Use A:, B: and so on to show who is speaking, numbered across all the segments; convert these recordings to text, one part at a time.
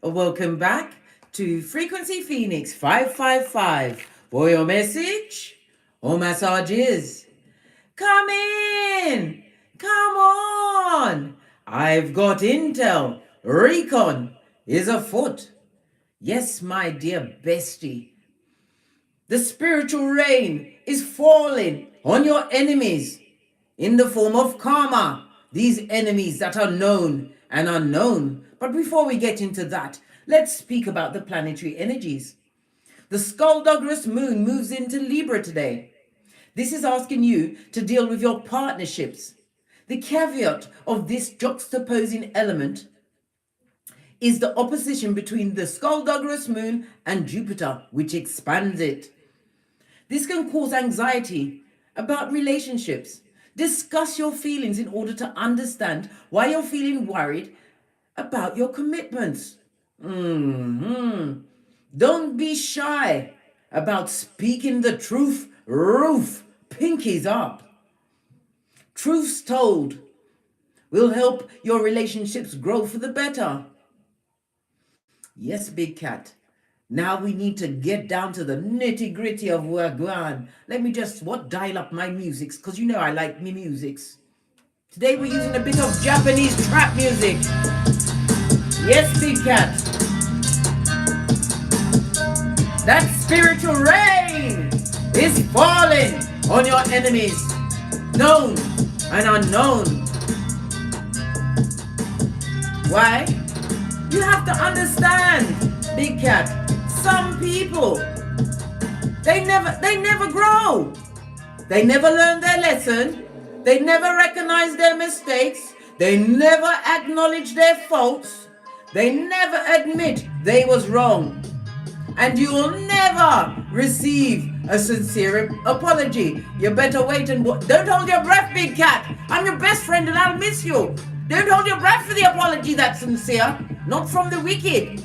A: Welcome back to Frequency Phoenix 555 for your message or massages. Come in, come on. I've got intel. Recon is afoot. Yes, my dear bestie. The spiritual rain is falling on your enemies in the form of karma. These enemies that are known and unknown. But before we get into that, let's speak about the planetary energies. The Skullduggerous moon moves into Libra today. This is asking you to deal with your partnerships. The caveat of this juxtaposing element is the opposition between the Skullduggerous moon and Jupiter, which expands it. This can cause anxiety about relationships. Discuss your feelings in order to understand why you're feeling worried about your commitments. Don't be shy about speaking the truth. Roof, pinkies up. Truths told will help your relationships grow for the better. Yes, big cat. Now we need to get down to the nitty-gritty of work going. Let me just dial up my musics, because you know I like me musics. Today we're using a bit of Japanese trap music. Yes, big cat. That spiritual rain is falling on your enemies, known and unknown. Why? You have to understand, big cat. Some people, they never grow. They never learn their lesson. They never recognize their mistakes. They never acknowledge their faults. They never admit they was wrong. And you will never receive a sincere apology. You better wait and don't hold your breath, big cat. I'm your best friend and I'll miss you. Don't hold your breath for the apology that's sincere. Not from the wicked.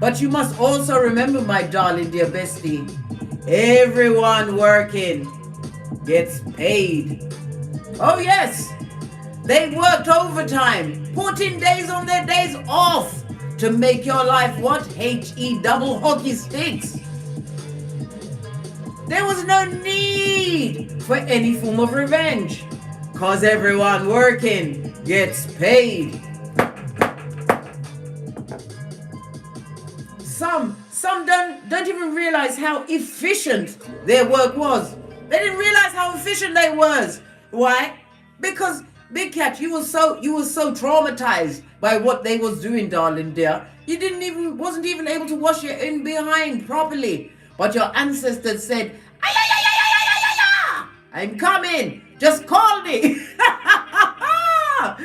A: But you must also remember, my darling dear bestie, everyone working gets paid. Oh yes, they worked overtime, putting days on their days off to make your life what? H-E double hockey sticks. There was no need for any form of revenge, cause everyone working gets paid. Some don't even realize how efficient their work was. They didn't realize how efficient they was. Why? Because big cat, you were so traumatized by what they was doing, darling dear. You wasn't even able to wash your in behind properly. But your ancestors said, ay, ay, ay, ay, ay, ay, ay, ay, I'm coming. Just call me.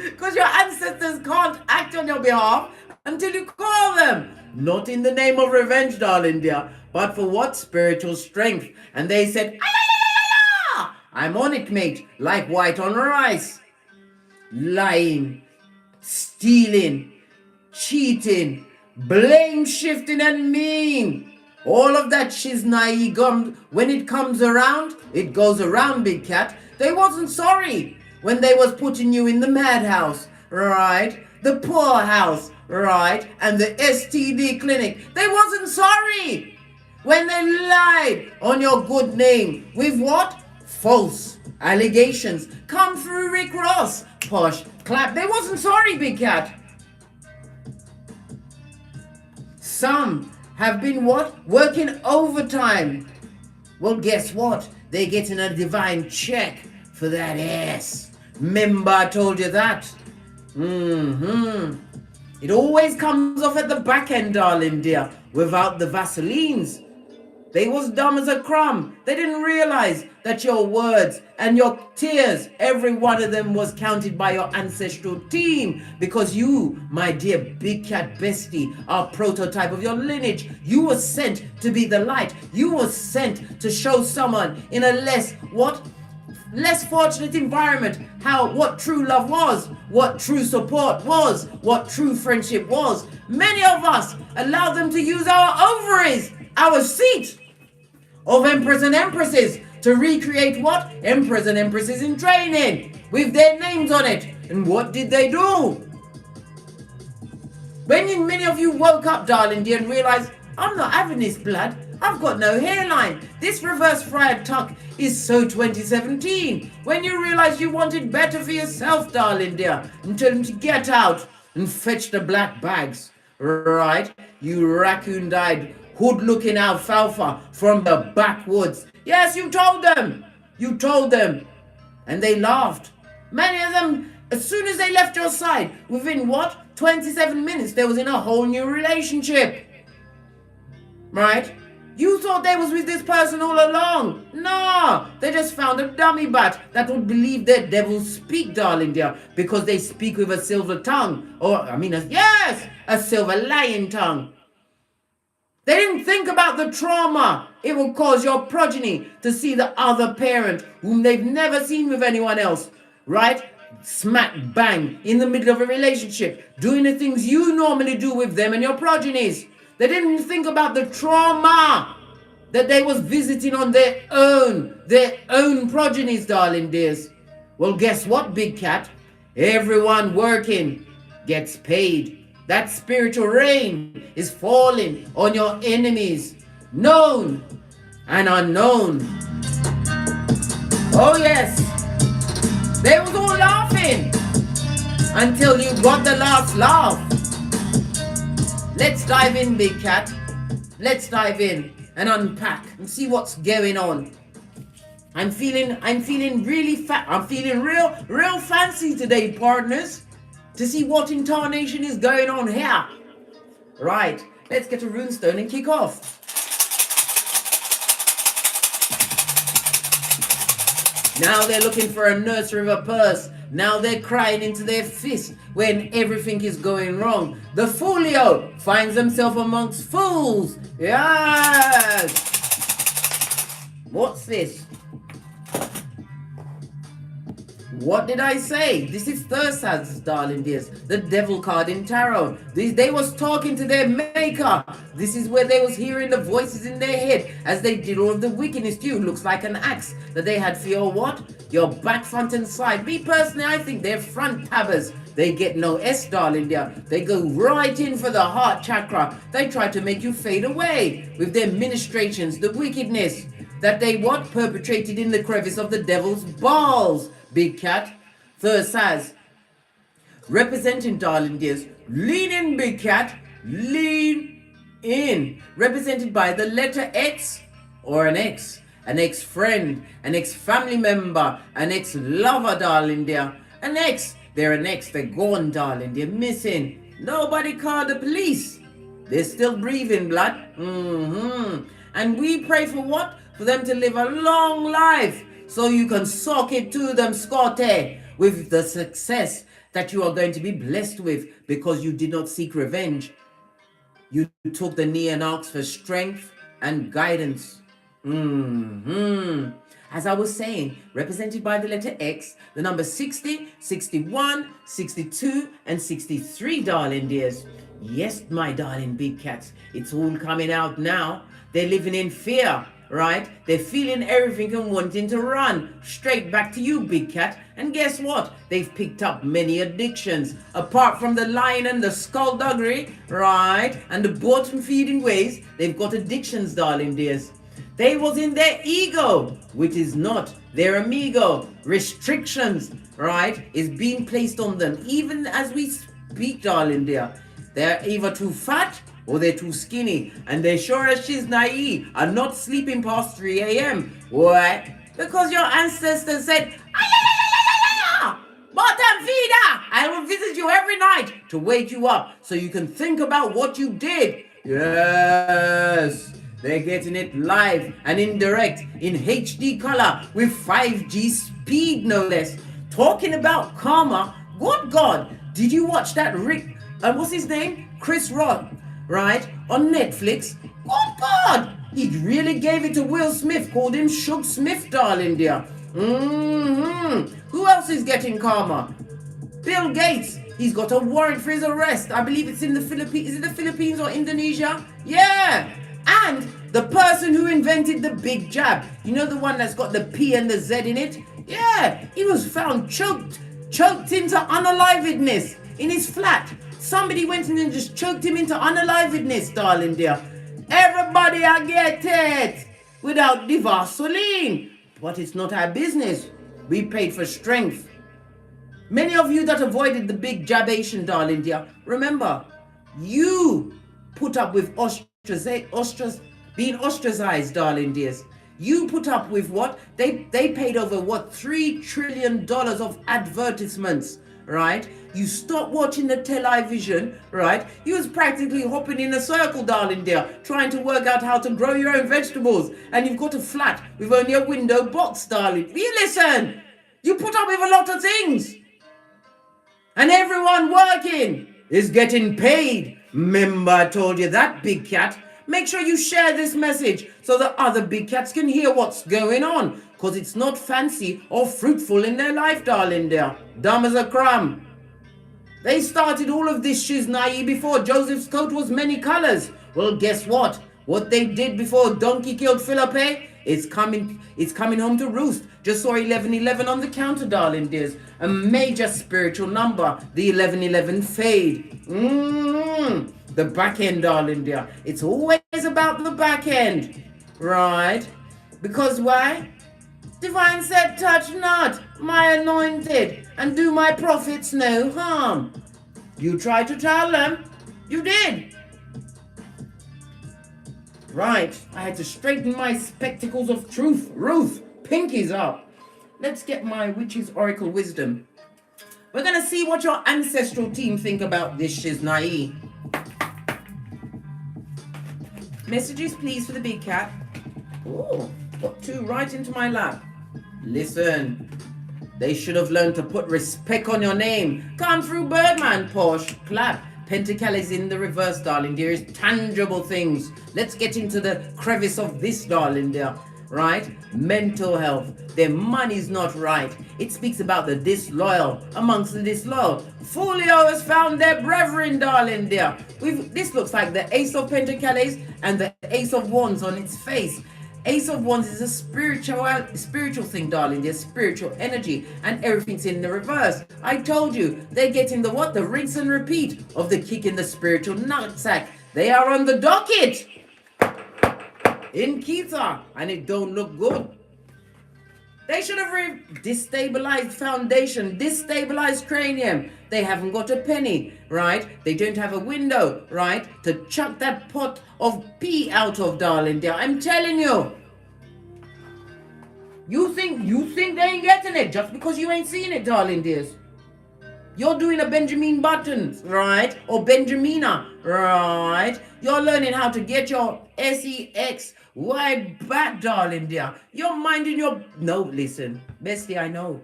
A: Because your ancestors can't act on your behalf until you call them. Not in the name of revenge, darling dear, but for what? Spiritual strength. And they said, ay, ay, ay, ay, ay, ay. I'm on it, mate, like white on rice. Lying, stealing, cheating, blame shifting and mean. All of that shiznai gum, when it comes around, it goes around, big cat. They wasn't sorry when they was putting you in the madhouse, right? The poorhouse, right? And the STD clinic. They wasn't sorry when they lied on your good name with what? False allegations. Come through Rick Ross, posh, clap. They wasn't sorry, big cat. Some have been what? Working overtime. Well, guess what? They're getting a divine check for that ass. Remember I told you that? It always comes off at the back end, darling dear, without the Vaselines. They was dumb as a crumb. They didn't realize that your words and your tears, every one of them was counted by your ancestral team, because you, my dear big cat bestie, are prototype of your lineage. You were sent to be the light. You were sent to show someone in a less fortunate environment what true love was, what true support was, what true friendship was. Many of us allow them to use our ovaries, our seat of emperors and empresses, to recreate what? Emperors and empresses in training with their names on it. And what did they do? When many of you woke up, darling dear, and realized, I'm not having this blood. I've got no hairline. This reverse friar tuck is so 2017. When you realized you wanted better for yourself, darling dear, and told him to get out and fetch the black bags. Right? You raccoon-eyed, hood-looking alfalfa from the backwoods. Yes, you told them. You told them. And they laughed. Many of them, as soon as they left your side, within what? 27 minutes, they was in a whole new relationship. Right? You thought they was with this person all along. No, they just found a dummy bat that would believe that devils speak, darling dear, because they speak with a silver tongue. Or, a silver lion tongue. They didn't think about the trauma it will cause your progeny to see the other parent whom they've never seen with anyone else, right? Smack bang in the middle of a relationship, doing the things you normally do with them and your progenies. They didn't think about the trauma that they was visiting on their own progenies, darling dears. Well, guess what, big cat? Everyone working gets paid. That spiritual rain is falling on your enemies, known and unknown. Oh yes, they was all laughing until you got the last laugh. Let's dive in, big cat. Let's dive in and unpack and see what's going on. I'm feeling really I'm feeling real fancy today, partners, to see what incarnation is going on here. Right, let's get a runestone and kick off. Now they're looking for a nursery of a purse. Now they're crying into their fist when everything is going wrong. The folio finds himself amongst fools. Yes! What's this? What did I say? This is Thursday's, darling dears, the devil card in tarot. They was talking to their maker. This is where they was hearing the voices in their head as they did all of the wickedness to you. Looks like an axe that they had for your what? Your back, front and side. Me personally, I think they're front tabbers. They get no S, darling dear. They go right in for the heart chakra. They try to make you fade away with their ministrations, the wickedness that they what? Perpetrated in the crevice of the devil's balls. Big cat, third size. Representing, darling dears, lean in, big cat, lean in. Represented by the letter X or an ex-friend, an ex-family member, an ex-lover, darling dear. An ex, they're gone, darling, they're missing. Nobody called the police. They're still breathing blood. And we pray for what? For them to live a long life, so you can sock it to them, Scotty, with the success that you are going to be blessed with, because you did not seek revenge. You took the knee and asked for strength and guidance. As I was saying, represented by the letter X, the number 60, 61, 62, and 63, darling dears. Yes, my darling big cats, it's all coming out now. They're living in fear. Right? They're feeling everything and wanting to run straight back to you, big cat. And guess what? They've picked up many addictions. Apart from the lying and the skullduggery, right? And the bottom feeding ways, they've got addictions, darling dears. They was in their ego, which is not their amigo. Restrictions, right, is being placed on them. Even as we speak, darling dear. They're either too fat or they're too skinny, and they sure as she's naive are not sleeping past 3 a.m. Why? Because your ancestors said, bottom feeder, I will visit you every night to wake you up so you can think about what you did. Yes, they're getting it live and indirect in HD color with 5G speed, no less. Talking about karma, good God, did you watch that Rick, what's his name? Chris Rock, right, on Netflix? Good God, he really gave it to Will Smith, called him Shug Smith, darling dear. Who else is getting karma? Bill Gates, he's got a warrant for his arrest. I believe it's in the Philippines. Is it the Philippines or Indonesia? Yeah. And the person who invented the big jab, you know, the one that's got the P and the Z in it? Yeah, he was found choked into unalivedness in his flat. Somebody went in and just choked him into unalivedness, darling dear. Everybody I get it without the Vaseline. But it's not our business. We paid for strength. Many of you that avoided the big jabation, darling dear, remember, you put up with being ostracized, darling dears. You put up with what? They paid over what? $3 trillion of advertisements, right? You stopped watching the television, right? You was practically hopping in a circle, darling dear, trying to work out how to grow your own vegetables. And you've got a flat with only a window box, darling. You listen, you put up with a lot of things. And everyone working is getting paid. Remember, I told you that, big cat. Make sure you share this message so that other big cats can hear what's going on. Because it's not fancy or fruitful in their life, darling dear. Dumb as a crumb. They started all of this shiznai before Joseph's coat was many colors. Well, guess what? What they did before Donkey killed Philippe is coming home to roost. Just saw 1111 on the counter, darling dears. A major spiritual number, the 1111 fade. The back end, darling dear. It's always about the back end, right? Because why? Divine said, touch not my anointed and do my prophets no harm. You tried to tell them. You did. Right. I had to straighten my spectacles of truth. Ruth, pinkies up. Let's get my witch's oracle wisdom. We're going to see what your ancestral team think about this shiznai. Messages, please, for the big cat. Oh, got two right into my lap. Listen, they should have learned to put respect on your name. Come through, Birdman, Porsche, clap. Pentacle is in the reverse, darling dear. It's tangible things. Let's get into the crevice of this, darling dear. Right? Mental health. Their money's not right. It speaks about the disloyal amongst the disloyal. Folio has found their brethren, darling dear. This looks like the Ace of Pentacles and the Ace of Wands on its face. Ace of Wands is a spiritual thing, darling. There's spiritual energy and everything's in the reverse. I told you, they're getting the what? The rinse and repeat of the kick in the spiritual nutsack. They are on the docket in Kita, and it don't look good. They should have destabilized foundation, destabilized cranium. They haven't got a penny, right? They don't have a window, right? To chuck that pot of pee out of, darling dear. I'm telling you. You think they ain't getting it just because you ain't seen it, darling dears. You're doing a Benjamin Button, right? Or Benjamina, right? You're learning how to get your sex wide back, darling dear. You're minding your... No, listen. Bestie, I know.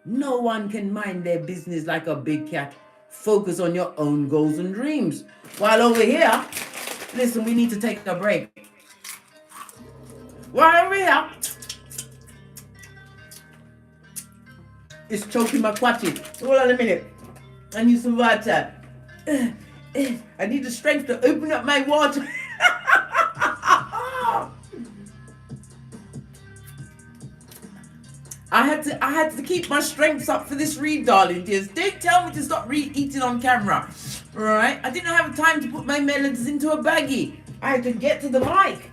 A: No one can mind their business like a big cat. Focus on your own goals and dreams. While over here, listen, we need to take a break. While over here, it's choking my quatty. Hold on a minute. I need some water. I need the strength to open up my water. I had to keep my strengths up for this read, darling dears. They tell me to stop eating on camera. Alright? I didn't have time to put my melons into a baggie. I had to get to the mic.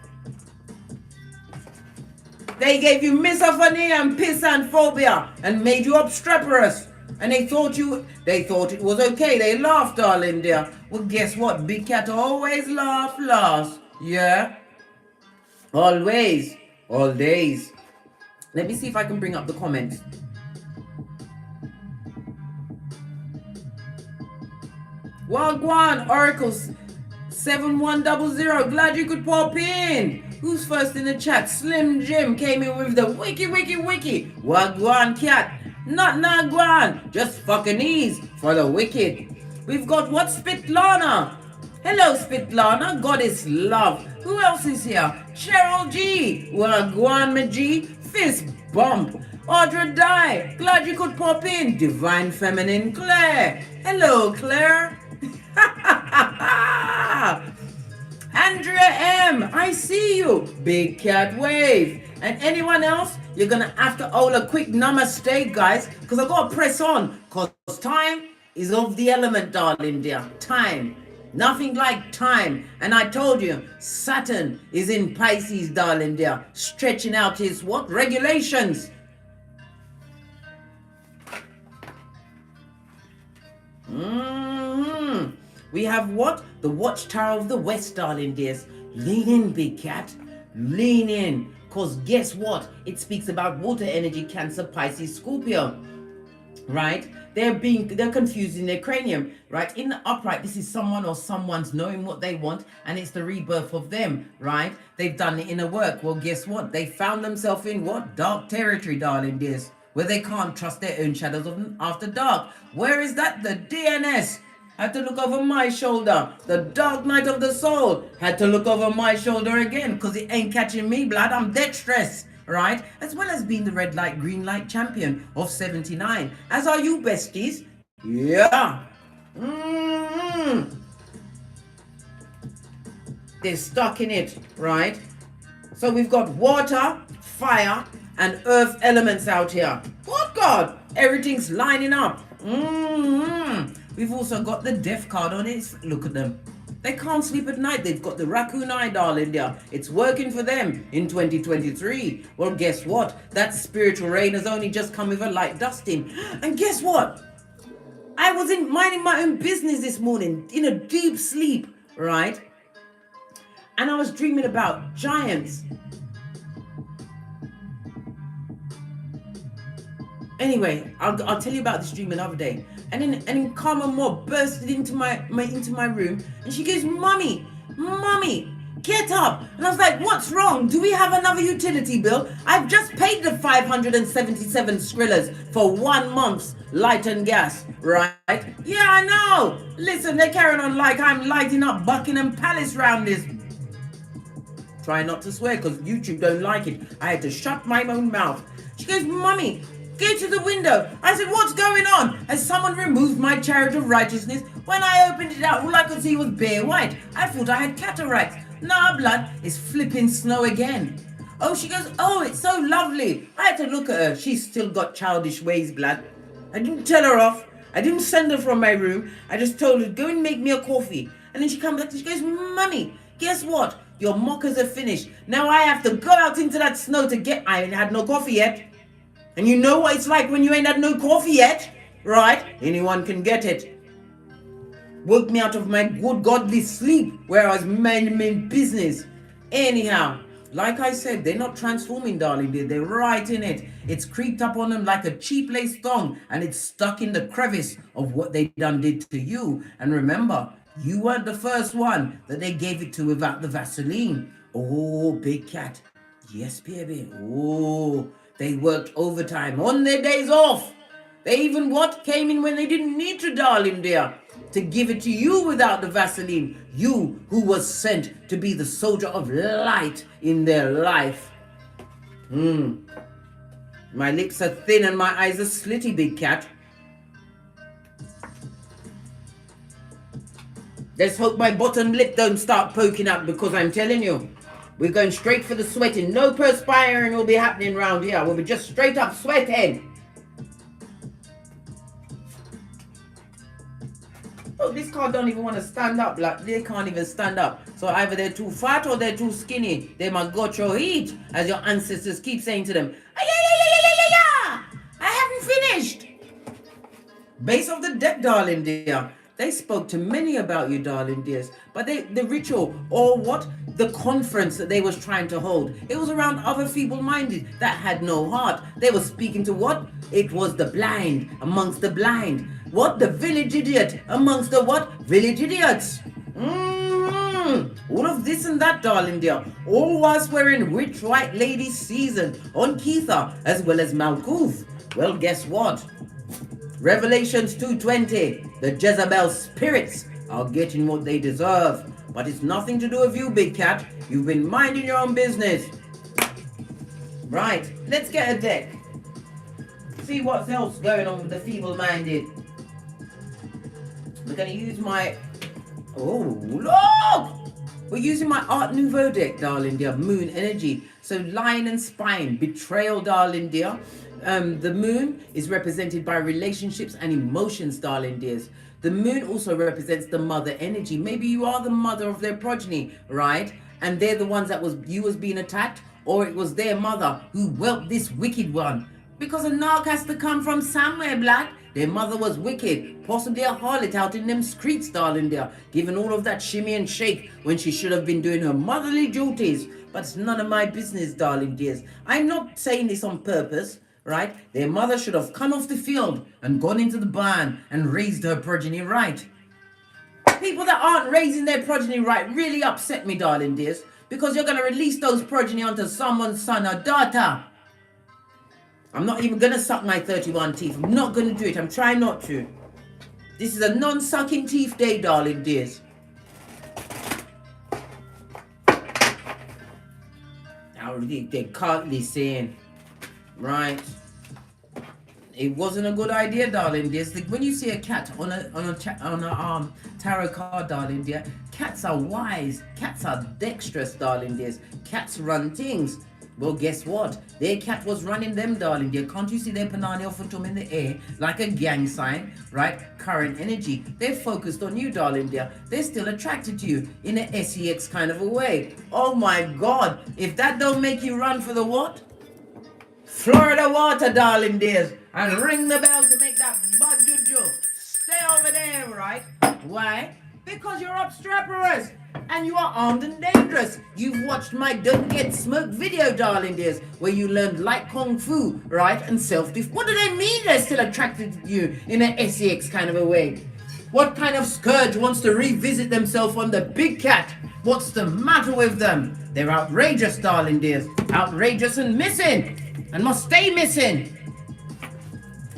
A: They gave you misophonia and pissophobia and made you obstreperous. And they thought it was okay. They laughed, darling dear. Well, guess what? Big cat always laugh last. Yeah? Always. All days. Let me see if I can bring up the comments. Wagwan Oracles 7100. Glad you could pop in. Who's first in the chat? Slim Jim came in with the wiki. Wagwan cat. Not Nagwan. Just fucking ease for the wicked. We've got what? Spitlana. Hello, Spitlana. Goddess love. Who else is here? Cheryl G. Wagwan Maji. Fist bump. Audra Dye. Glad you could pop in. Divine Feminine Claire. Hello, Claire. Andrea M. I see you. Big Cat Wave. And anyone else? You're going to have to hold a quick namaste, guys. Because I got to press on. Because time is of the element, darling dear. Time. Nothing like time. And I told you, Saturn is in Pisces, darling dear, stretching out his what? Regulations. We have what? The Watchtower of the West, darling dears. Lean in, big cat. Lean in. Because guess what? It speaks about water energy, Cancer, Pisces, Scorpio. Right? They're confusing their cranium. Right? In the upright, this is someone or someone's knowing what they want, and it's the rebirth of them. Right? They've done the inner work. Well, guess what? They found themselves in what? Dark territory, darling dears, where they can't trust their own shadows after dark. Where is that? The DNS. Had to look over my shoulder. The dark night of the soul. Had to look over my shoulder again, because it ain't catching me, blood. I'm dexterous, right? As well as being the red light, green light champion of 79. As are you, besties. Yeah. They're stuck in it, right? So we've got water, fire, and earth elements out here. What, God? Everything's lining up. We've also got the death card on it. Look at them. They can't sleep at night. They've got the raccoon eye, darling dear. It's working for them in 2023. Well, guess what? That spiritual rain has only just come with a light dusting. And guess what? I was minding my own business this morning in a deep sleep, right? And I was dreaming about giants. Anyway, I'll tell you about this dream another day. And then Karma Mob bursted into my room, and she goes, Mommy, get up. And I was like, what's wrong? Do we have another utility bill? I've just paid the 577 Skrillers for 1 month's light and gas, right? Yeah, I know. Listen, they're carrying on like I'm lighting up Buckingham Palace round this. Try not to swear, because YouTube don't like it. I had to shut my own mouth. She goes, Mommy, go to the window. I said, what's going on? Has someone removed my chariot of righteousness? When I opened it out, all I could see was bare white. I thought I had cataracts. Nah, blood, it's flipping snow again. Oh, she goes, oh, it's so lovely. I had to look at her. She's still got childish ways, blood. I didn't tell her off. I didn't send her from my room. I just told her, go and make me a coffee. And then she comes back and she goes, Mummy, guess what? Your mockers are finished. Now I have to go out into that snow to get... I ain't had no coffee yet. And you know what it's like when you ain't had no coffee yet, right? Anyone can get it. Woke me out of my good godly sleep where I was minding business. Anyhow, like I said, they're not transforming, darling. They're right in it. It's creeped up on them like a cheap lace thong, and it's stuck in the crevice of what they done did to you. And remember, you weren't the first one that they gave it to without the Vaseline. Oh, big cat. Yes, baby. Oh, they worked overtime on their days off. They even came in when they didn't need to, darling dear, to give it to you without the Vaseline. You who was sent to be the soldier of light in their life. My lips are thin and my eyes are slitty, big cat. Let's hope my bottom lip don't start poking out, because I'm telling you, we're going straight for the sweating. No perspiring will be happening around here. We'll be just straight up sweating. Oh, this card don't even want to stand up. Like, they can't even stand up. So either they're too fat or they're too skinny. They might got your heat, as your ancestors keep saying to them. I haven't finished. Base of the deck, darling dear. They spoke to many about you, darling dears. But the ritual, or the conference that they was trying to hold, it was around other feeble-minded that had no heart. They were speaking to what? It was the blind amongst the blind. What? The village idiot amongst the what? Village idiots. All of this and that, darling dear. All whilst we're in Rich White Lady season on Keitha as well as Malkuth. Well, guess what? Revelations 2:20. The Jezebel spirits are getting what they deserve. But it's nothing to do with you, big cat. You've been minding your own business. Right, let's get a deck. See what's else going on with the feeble-minded. We're going to use my... Oh, look! We're using my Art Nouveau deck, darling dear. Moon energy. So Lion and Spine. Betrayal, darling dear. The moon is represented by relationships and emotions, darling dears. The moon also represents the mother energy. Maybe you are the mother of their progeny, right? And they're the ones that was being attacked, or it was their mother who whelped this wicked one. Because a narc has to come from somewhere, blood. Their mother was wicked, possibly a harlot out in them streets, darling dear, giving all of that shimmy and shake when she should have been doing her motherly duties. But it's none of my business, darling dears. I'm not saying this on purpose, right? Their mother should have come off the field and gone into the barn and raised her progeny right. People that aren't raising their progeny right really upset me, darling dears, because you're going to release those progeny onto someone's son or daughter. I'm not even going to suck my 31 teeth. I'm not going to do it. I'm trying not to. This is a non-sucking teeth day, darling dears. Now they can't listen. Right? It wasn't a good idea, darling dears. When you see a cat on a tarot card, darling dear, cats are wise. Cats are dexterous, darling dears. Cats run things. Well, guess what? Their cat was running them, darling dear. Can't you see their panani ofutum in the air like a gang sign, right? Current energy. They're focused on you, darling dear. They're still attracted to you in a sex kind of a way. Oh my God! If that don't make you run for the what? Florida water, darling dears, and ring the bell to make that bad juju. Stay over there, right? Why? Because you're obstreperous and you are armed and dangerous. You've watched my Don't Get Smoked video, darling dears, where you learned light kung fu, right? And self-defense. What do they mean they're still attracted to you in an sex kind of a way? What kind of scourge wants to revisit themselves on the big cat? What's the matter with them? They're outrageous, darling dears. Outrageous and missing. And must stay missing.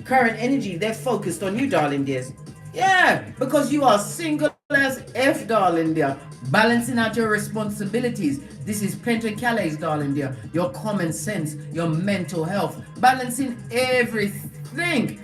A: Current energy, they're focused on you, darling dears. Yeah, because you are single as F, darling dear. Balancing out your responsibilities. This is Pentacles, darling dear. Your common sense, your mental health. Balancing everything.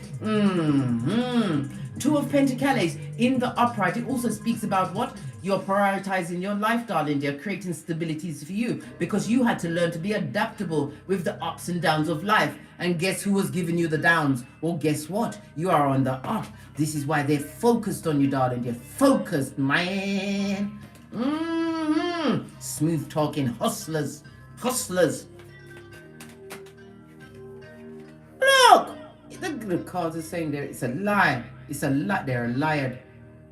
A: Two of Pentacles in the upright. It also speaks about what? You're prioritizing your life, darling dear, creating stabilities for you, because you had to learn to be adaptable with the ups and downs of life. And guess who was giving you the downs? Well, guess what? You are on the up. This is why they're focused on you, darling dear. Focused, man. Smooth talking hustlers. Hustlers. Look! The cards are saying there, it's a lie. It's a lie. They're a liar.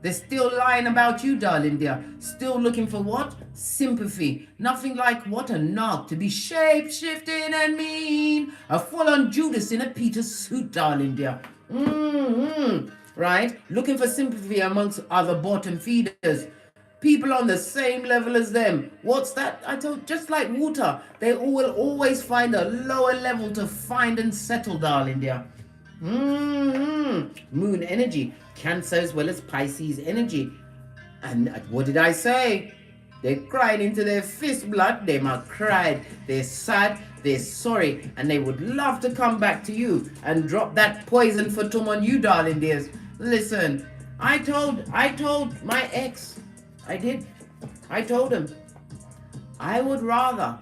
A: They're still lying about you, darling dear. Still looking for what? Sympathy. Nothing like what? A knock to be shape-shifting and mean. A full-on Judas in a Peter suit, darling dear. Right? Looking for sympathy amongst other bottom feeders. People on the same level as them. What's that? I told, just like water, they will always find a lower level to find and settle, darling dear. Moon energy, Cancer as well as Pisces energy. And what did I say? They cried into their fist blood. They might cried. They're sad. They're sorry. And they would love to come back to you and drop that poison fatum on you, darling dears. Listen, I told my ex. I did. I told him I would rather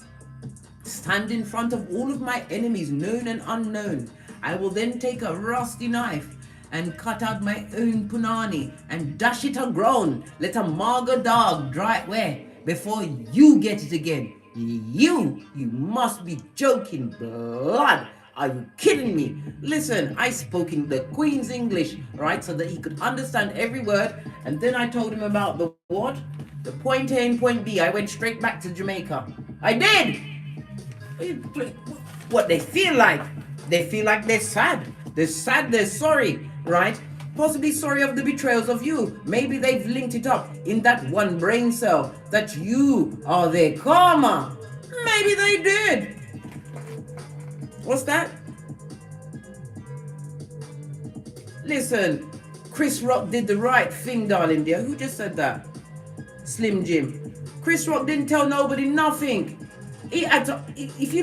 A: stand in front of all of my enemies, known and unknown. I will then take a rusty knife and cut out my own punani and dash it aground. Let a marga dog dry it where before you get it again. You must be joking, blood. Are you kidding me? Listen, I spoke in the Queen's English, right, so that he could understand every word. And then I told him about the what? The point A and point B. I went straight back to Jamaica. I did. What they feel like? They feel like they're sad. They're sad, they're sorry, right? Possibly sorry of the betrayals of you. Maybe they've linked it up in that one brain cell that you are their karma. Maybe they did. What's that? Listen, Chris Rock did the right thing, darling dear. Who just said that? Slim Jim. Chris Rock didn't tell nobody nothing. He had to, if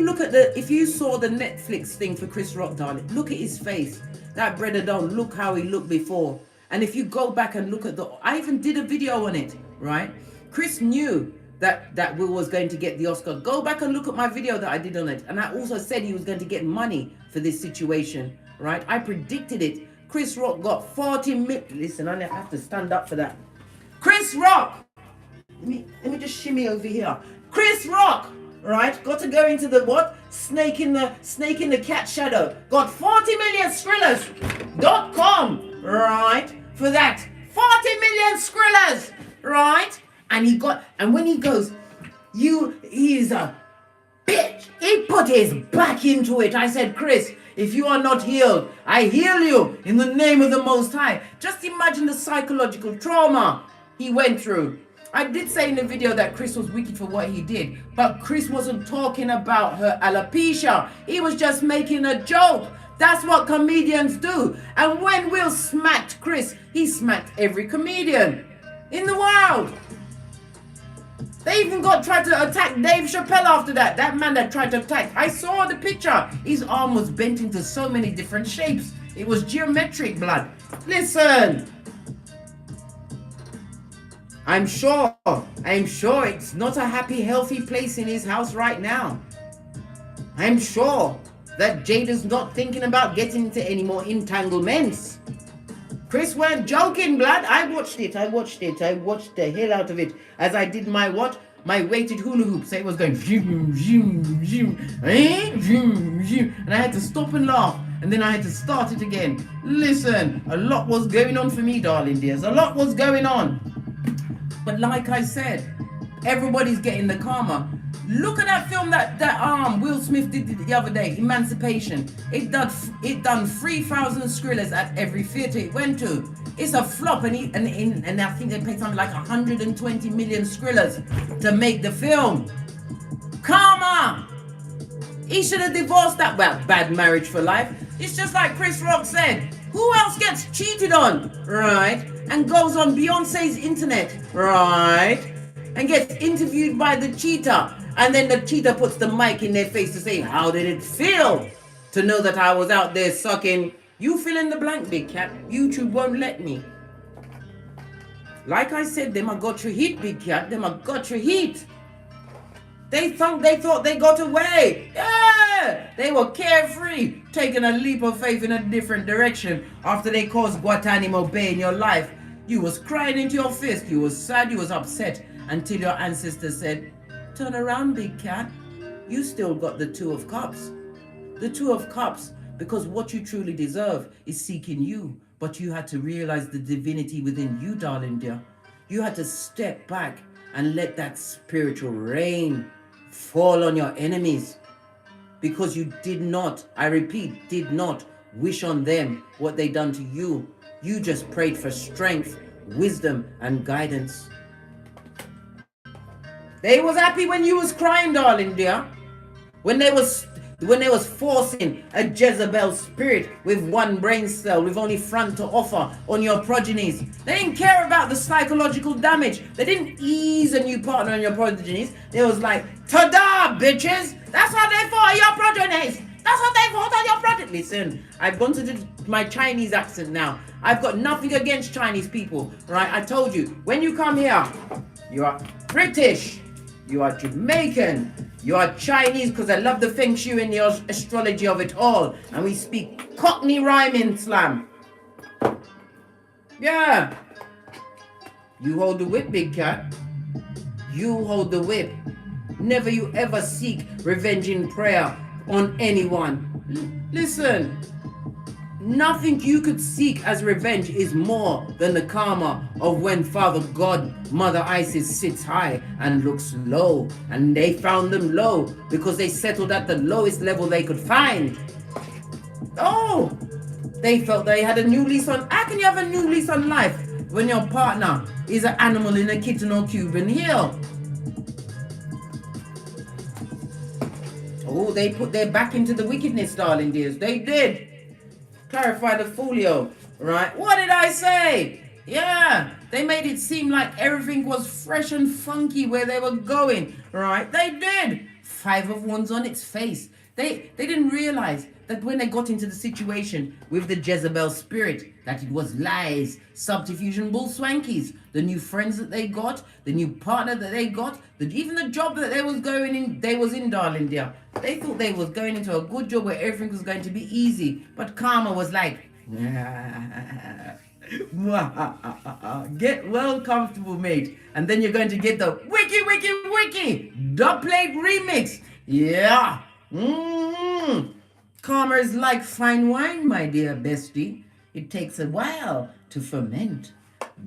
A: you saw the Netflix thing for Chris Rock, darling, look at his face. That brother don't look how he looked before. And if you go back and look at I even did a video on it, right? Chris knew that Will was going to get the Oscar. Go back and look at my video that I did on it. And I also said he was going to get money for this situation, right? I predicted it. Chris Rock got 40 million. Listen, I have to stand up for that. Chris Rock. Let me just shimmy over here. Chris Rock, right? Got to go into the what? Snake in the cat shadow. Got 40 million Skrillers.com, right? For that. 40 million Skrillers, right? And when he goes, he is a bitch. He put his back into it. I said, Chris, if you are not healed, I heal you in the name of the Most High. Just imagine the psychological trauma he went through. I did say in the video that Chris was wicked for what he did, but Chris wasn't talking about her alopecia. He was just making a joke. That's what comedians do. And when Will smacked Chris, he smacked every comedian in the world. They even tried to attack Dave Chappelle after that. That man that tried to attack. I saw the picture. His arm was bent into so many different shapes. It was geometric, blood. Listen. I'm sure it's not a happy, healthy place in his house right now. I'm sure that Jada's not thinking about getting into any more entanglements. Chris weren't joking, blood. I watched it. I watched the hell out of it as I did my weighted hula hoop. So it was going zoom, zoom, zoom, zoom, zoom. And I had to stop and laugh. And then I had to start it again. Listen, a lot was going on for me, darling dears. A lot was going on. But like I said, everybody's getting the karma. Look at that film that Will Smith did the other day, Emancipation. It done 3,000 Skrillers at every theater it went to. It's a flop, and I think they paid something like 120 million Skrillers to make the film. Karma. He should have divorced that. Well, bad marriage for life. It's just like Chris Rock said. Who else gets cheated on, right? And goes on Beyonce's internet, right? And gets interviewed by the cheater. And then the cheater puts the mic in their face to say, how did it feel to know that I was out there sucking? You fill in the blank, big cat. YouTube won't let me. Like I said, them I got your heat, big cat. Them I got your heat. They thought they got away. Yeah! They were carefree, taking a leap of faith in a different direction after they caused Guantanamo Bay in your life. You was crying into your fist. You was sad. You was upset until your ancestors said, turn around, big cat. You still got the Two of Cups. The Two of Cups, because what you truly deserve is seeking you. But you had to realize the divinity within you, darling dear. You had to step back and let that spiritual rain fall on your enemies. Because you did not, I repeat, did not wish on them what they done to you. You just prayed for strength, wisdom, and guidance. They was happy when you was crying, darling dear. When they was forcing a Jezebel spirit with one brain cell, with only front to offer on your progenies. They didn't care about the psychological damage. They didn't ease a new partner on your progenies. They was like, ta-da, bitches. That's what they fought on your progenies. That's what they fought on your progenies. Listen, I've gone to do my Chinese accent now. I've got nothing against Chinese people, right? I told you, when you come here, you are British, you are Jamaican, you are Chinese, because I love the Feng Shui and the astrology of it all. And we speak Cockney rhyming slam. Yeah. You hold the whip, big cat. You hold the whip. Never you ever seek revenge in prayer on anyone. Listen. Nothing you could seek as revenge is more than the karma of when Father God, Mother Isis sits high and looks low. And they found them low because they settled at the lowest level they could find. Oh, they felt they had a new lease on. How can you have a new lease on life when your partner is an animal in a kitten or Cuban heel? Oh, they put their back into the wickedness, darling dears. They did. Clarify the folio, right? What did I say? Yeah, they made it seem like everything was fresh and funky where they were going, right? They did. 5 of Wands on its face. They didn't realize that when they got into the situation with the Jezebel spirit, that it was lies, subterfuge and bull swankies, the new friends that they got, the new partner that they got, even the job that they was in, darling dear. They thought they was going into a good job where everything was going to be easy, but karma was like, get well comfortable, mate, and then you're going to get the wiki dub plate remix. Yeah. Karma is like fine wine, my dear bestie. It takes a while to ferment.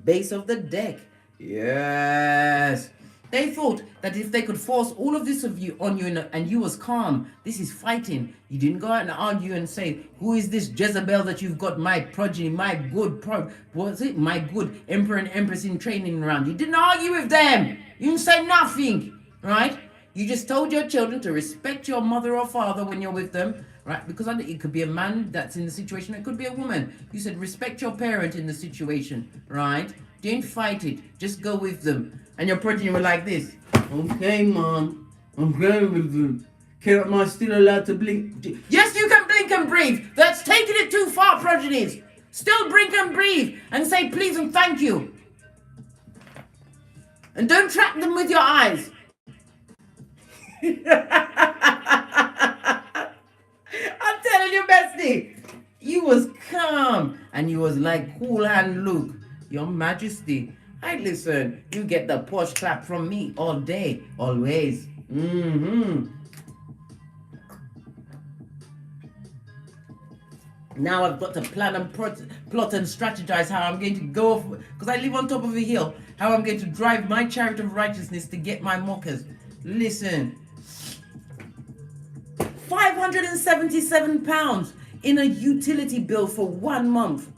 A: Base of the deck. Yes. They thought that if they could force all of this on you and you was calm, this is fighting. You didn't go out and argue and say, who is this Jezebel that you've got my progeny, my good my good emperor and empress in training around? You didn't argue with them. You didn't say nothing, right? You just told your children to respect your mother or father when you're with them, right? Because it could be a man that's in the situation, it could be a woman. You said respect your parent in the situation, right? Don't fight it. Just go with them. And your progeny were like this. Okay, Mom, I'm going with them. Am I still allowed to blink? Yes, you can blink and breathe. That's taking it too far, progenies. Still blink and breathe and say please and thank you. And don't trap them with your eyes. I'm telling you, bestie, you was calm and you was like cool hand Luke, your majesty. I listen, you get the posh clap from me all day, always. Now I've got to plan and plot and strategize how I'm going to go, because I live on top of a hill, how I'm going to drive my chariot of righteousness to get my mockers. Listen, £577 in a utility bill for 1 month.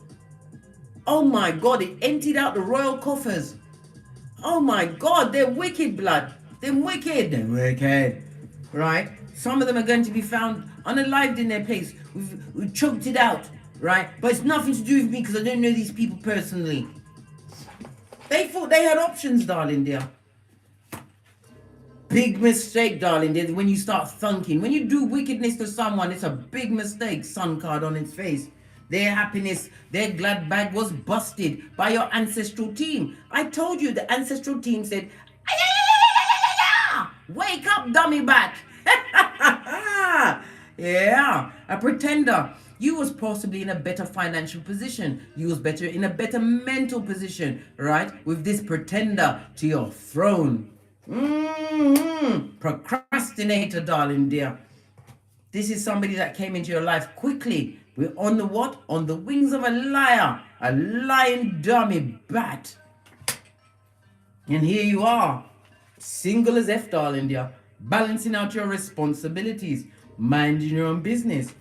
A: Oh my God, it emptied out the royal coffers. Oh my God, they're wicked, blood. They're wicked. They're wicked. Right? Some of them are going to be found unalived in their place. We've choked it out. Right? But it's nothing to do with me because I don't know these people personally. They thought they had options, darling dear. Big mistake, darling dear, when you start thunking. When you do wickedness to someone, it's a big mistake. Sun card on its face. Their happiness, their glad bag was busted by your ancestral team. I told you the ancestral team said, wake up, dummy bat. Yeah, a pretender. You was possibly in a better financial position. You was in a better mental position, right? With this pretender to your throne. Procrastinator, darling dear. This is somebody that came into your life quickly. We're on the what? On the wings of a liar. A lying dummy bat. And here you are. Single as F, darling dear. Balancing out your responsibilities. Minding your own business.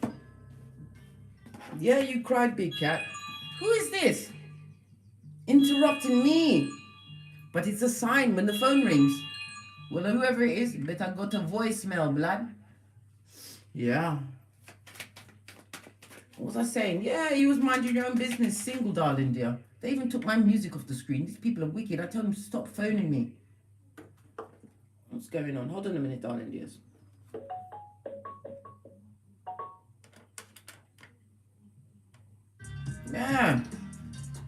A: Yeah, you cried, big cat. Who is this? Interrupting me. But it's a sign when the phone rings. Well, whoever it is, better go to voicemail, blood. Yeah. What was I saying? Yeah, you was minding your own business, single, darling dear. They even took my music off the screen. These people are wicked. I told them to stop phoning me. What's going on? Hold on a minute, darling dears. Yeah.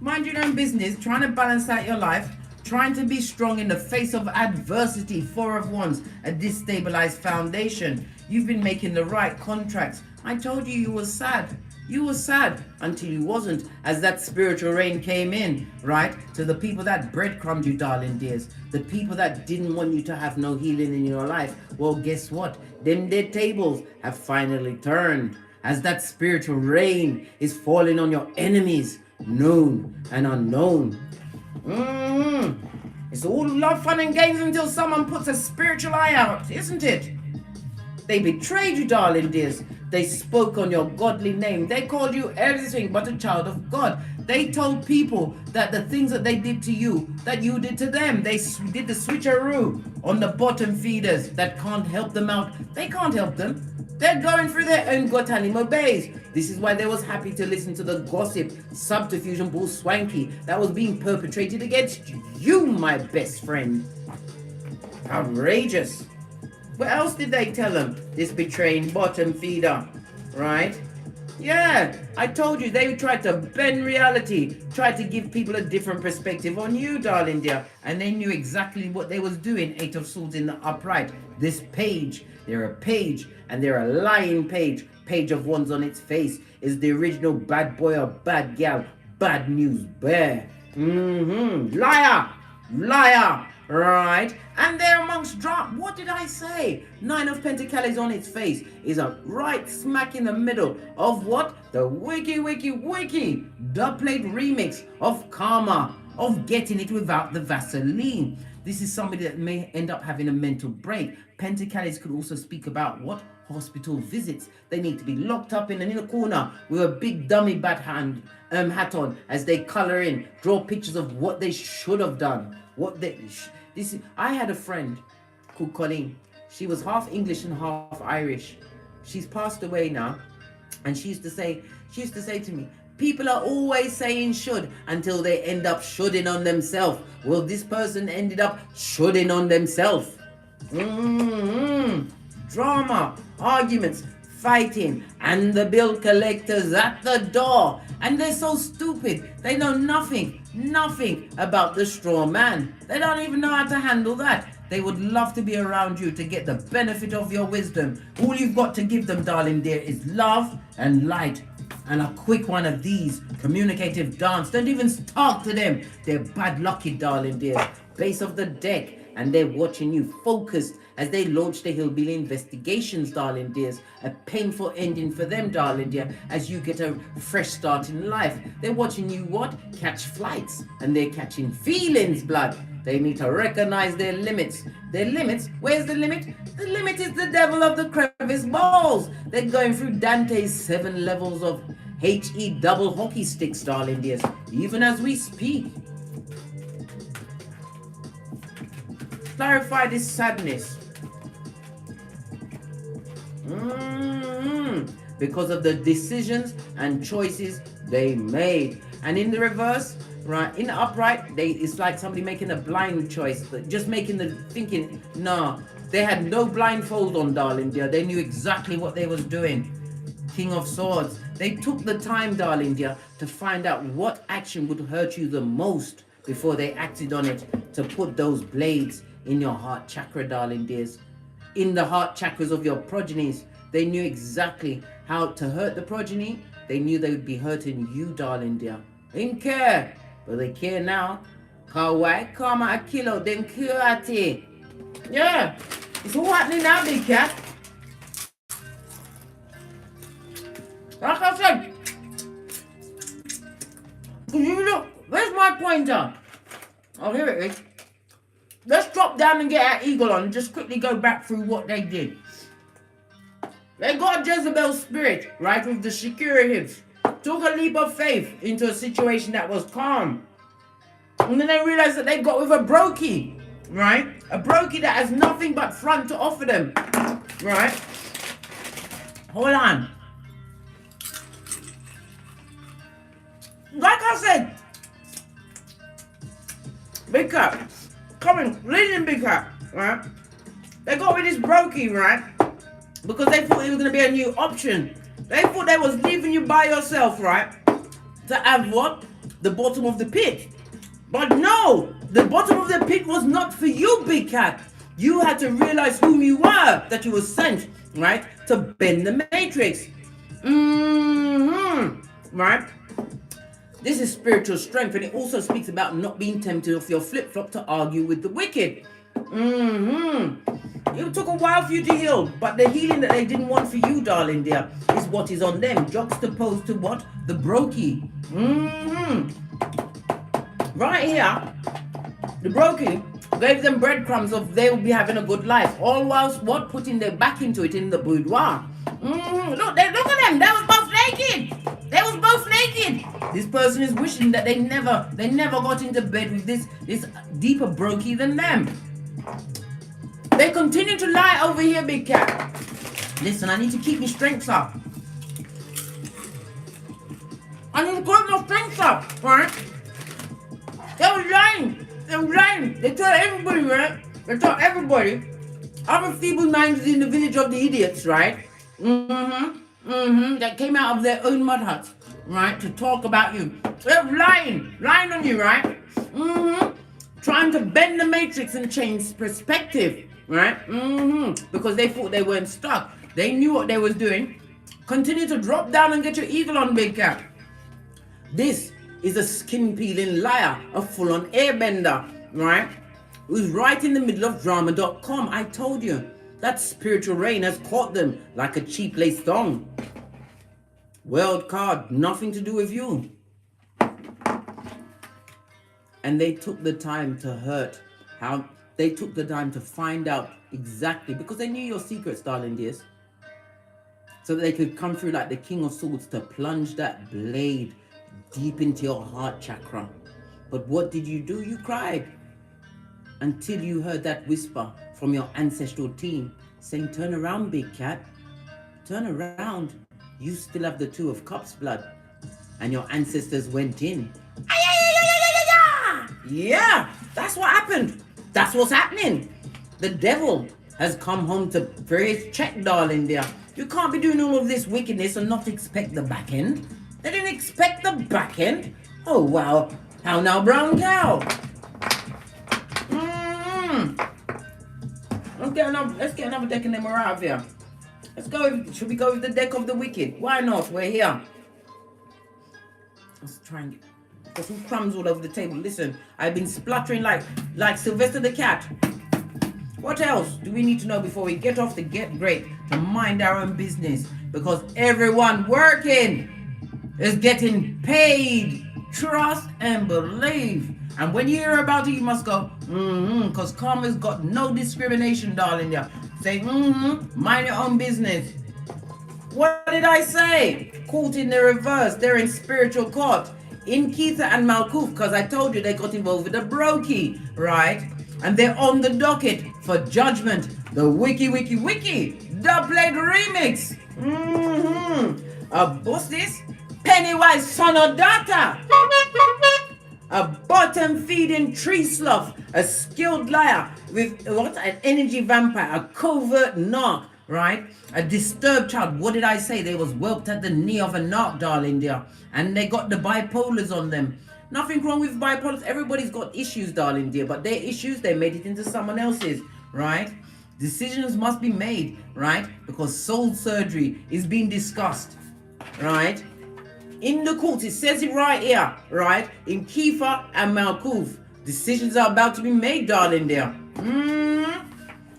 A: Mind your own business, trying to balance out your life, trying to be strong in the face of adversity. 4 of Wands, a destabilized foundation. You've been making the right contracts. I told you you was sad. You were sad until you wasn't, as that spiritual rain came in, right? To the people that breadcrumbed you, darling dears. The people that didn't want you to have no healing in your life. Well, guess what? Them dead tables have finally turned. As that spiritual rain is falling on your enemies, known and unknown. It's all love, fun and games until someone puts a spiritual eye out, isn't it? They betrayed you, darling dears. They spoke on your godly name. They called you everything but a child of God. They told people that the things that they did to you, that you did to them. They did the switcheroo on the bottom feeders that can't help them out. They can't help them. They're going through their own gut animal base. This is why they was happy to listen to the gossip, subterfuge and bull swanky that was being perpetrated against you, my best friend. Outrageous. What else did they tell them? This betraying bottom feeder. right? Yeah, I told you they tried to bend reality, tried to give people a different perspective on you, darling dear, and they knew exactly what they was doing. Eight of Swords in the upright. This page, they're a page, and they're a lying page. Page of Wands on its face is the original bad boy or bad gal, bad news bear. Liar, liar. Right, and there amongst drama, what did I say? Nine of Pentacles on its face is a right smack in the middle of what? The wiki dubplate remix of Karma, of getting it without the Vaseline. This is somebody that may end up having a mental break. Pentacles could also speak about what? Hospital visits. They need to be locked up in a corner with a big dummy bat hat on as they color in, draw pictures of what they should have done. I had a friend called Colleen. She was half English and half Irish. She's passed away now, and she used to say to me, people are always saying should until they end up shoulding on themselves. Well, this person ended up shoulding on themselves. Drama, arguments, fighting, and the bill collectors at the door. And they're so stupid. They know nothing about the straw man. They don't even know how to handle that. They would love to be around you to get the benefit of your wisdom. All you've got to give them, darling dear, is love and light. And a quick one of these, communicative dance. Don't even talk to them. They're bad lucky, darling dear. Base of the deck. And they're watching you focused as they launch the hillbilly investigations, darling dears. A painful ending for them, darling dear, as you get a fresh start in life. They're watching you what? Catch flights. And they're catching feelings, blood. They need to recognize their limits. Their limits? Where's the limit? The limit is the devil of the crevice balls. They're going through Dante's 7 levels of HE double hockey sticks, darling dears, even as we speak. Clarify this sadness. Because of the decisions and choices they made. And in the reverse, right, in the upright, it's like somebody making a blind choice, just making the thinking, no, they had no blindfold on, darling dear. They knew exactly what they was doing. King of Swords. They took the time, darling dear, to find out what action would hurt you the most before they acted on it, to put those blades in your heart chakra, darling dears. In the heart chakras of your progenies. They knew exactly how to hurt the progeny. They knew they would be hurting you, darling dear. They didn't care, but they care now. Kawaii, karma, a kilo, them curate. Yeah, it's all happening now, big cat. Like I said, you look, where's my pointer? Oh, here it is. Let's drop down and get our eagle on and just quickly go back through what they did. They got a Jezebel spirit, right, with the Shakira hips. Took a leap of faith into a situation that was calm. And then they realized that they got with a brokey, right? A brokey that has nothing but front to offer them, right? Hold on. Like I said, big cat, coming, leading big cat, right? They got with this brokey, right? Because they thought it was going to be a new option. They thought they was leaving you by yourself, right? To have what? The bottom of the pit. But no, the bottom of the pit was not for you, big cat. You had to realize whom you were, that you were sent, right? To bend the matrix. Right? This is spiritual strength, and it also speaks about not being tempted off your flip-flop to argue with the wicked. It took a while for you to heal, but the healing that they didn't want for you, darling dear, is what is on them, juxtaposed to what? The brokey. Right here, the brokey gave them breadcrumbs of they will be having a good life, all whilst what? Putting their back into it in the boudoir. Look at them, they was both naked. They was both naked. This person is wishing that they never got into bed with this deeper brokey than them. They continue to lie over here, big cat. Listen, I need to keep my strength up. I need to keep my strength up, right? They were lying. They told everybody, right? They told everybody. Other feeble-minded in the village of the idiots, right? that came out of their own mud huts, right, to talk about you. They're lying on you, right? Trying to bend the matrix and change perspective, right? Because they thought they weren't stuck. They knew what they was doing. Continue to drop down and get your eagle on, big cat. This is a skin-peeling liar, a full-on airbender, right? Who's right in the middle of drama.com. I told you, that spiritual rain has caught them like a cheap lace thong. World card, nothing to do with you. And they took the time to hurt. They took the time to find out exactly, because they knew your secrets, darling dears. So that they could come through like the King of Swords to plunge that blade deep into your heart chakra. But what did you do? You cried. Until you heard that whisper from your ancestral team saying, turn around, big cat. Turn around. You still have the Two of Cups blood. And your ancestors went in. Yeah, that's what happened. That's what's happening. The devil has come home to various check, darling dear. You can't be doing all of this wickedness and not expect the back end. They didn't expect the back end. Oh, wow. How now, brown cow? Let's get another deck and then we're out of here. Let's go. Should we go with the deck of the wicked? Why not? We're here. Let's try and get some crumbs all over the table. Listen, I've been spluttering like Sylvester the cat. What else do we need to know before we get off the get great to mind our own business? Because everyone working is getting paid. Trust and believe. And when you hear about it, you must go, because karma's got no discrimination, darling. Yeah. Say, mind your own business. What did I say? Caught in the reverse. They're in spiritual court. In Keitha and Malkuth, because I told you they got involved with the brokey, right? And they're on the docket for judgment. The wiki, dub plate remix. What's this? Pennywise son or daughter. A bottom-feeding tree sloth, a skilled liar with what? An energy vampire, a covert narc, right? A disturbed child. What did I say? They was whelped at the knee of a narc, darling dear. And they got the bipolars on them. Nothing wrong with bipolars. Everybody's got issues, darling dear. But their issues, they made it into someone else's, right? Decisions must be made, right? Because soul surgery is being discussed, right? In the court, it says it right here, right? In Keitha and Malkuth, decisions are about to be made, darling dear.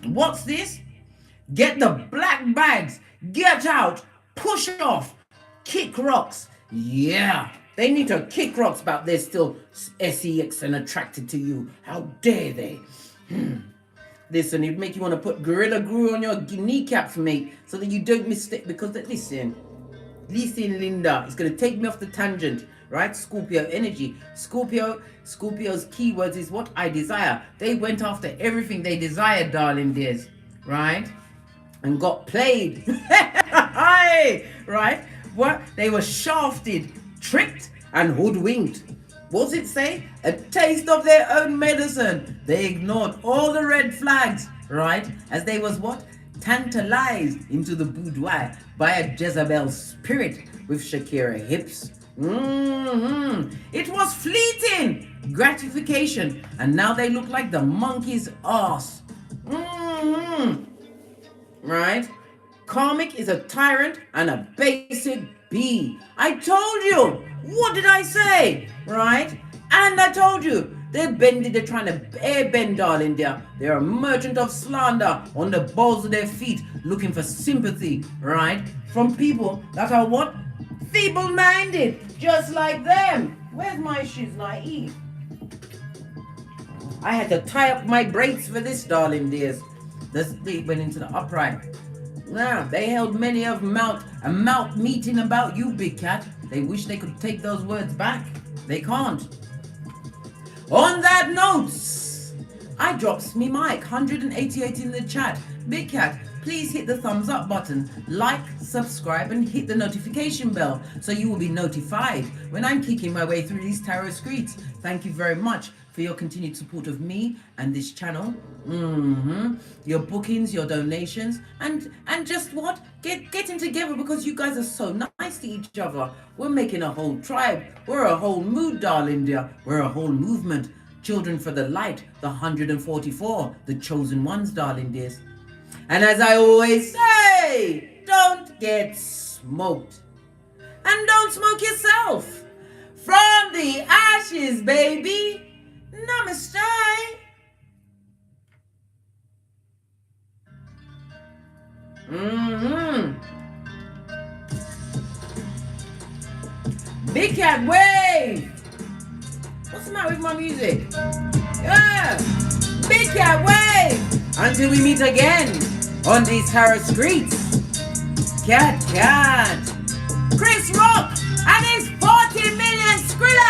A: What's this? Get the black bags, get out, push off, kick rocks. Yeah, they need to kick rocks, but they're still sex and attracted to you. How dare they? Listen, it'd make you want to put Gorilla Glue on your kneecaps, mate, so that you don't mistake, because listen, Linda, it's going to take me off the tangent, right? Scorpio energy. Scorpio's keywords is what I desire. They went after everything they desired, darling dears, right? And got played. Right? What? They were shafted, tricked, and hoodwinked. What's it say? A taste of their own medicine. They ignored all the red flags, right? As they was what? Tantalized into the boudoir by a Jezebel spirit with Shakira hips. It was fleeting gratification, and now they look like the monkey's ass. Right? Karmic is a tyrant and a basic bee. I told you. What did I say? Right? And I told you. They're trying to airbend, darling dear. They're a merchant of slander on the balls of their feet, looking for sympathy, right? From people that are what? Feeble-minded, just like them. Where's my shoes, naive? I had to tie up my brakes for this, darling dears. They went into the upright. Now, they held many of a mouth meeting about you, big cat. They wish they could take those words back. They can't. On that note, I drops me mic, 188 in the chat. Big cat, please hit the thumbs up button, like, subscribe, and hit the notification bell so you will be notified when I'm kicking my way through these tarot streets. Thank you very much for for your continued support of me and this channel. Your bookings, your donations, and just what? Getting together, because you guys are so nice to each other. We're making a whole tribe. We're a whole mood, darling dear. We're a whole movement. Children for the light, the 144, the chosen ones, darling dears. And as I always say, don't get smoked. And don't smoke yourself. From the ashes, baby. Namaste. Big cat wave. What's the matter with my music? Yeah. Big cat wave. Until we meet again on these tarot streets. Cat. Chris Rock and his 40 million Skrilla.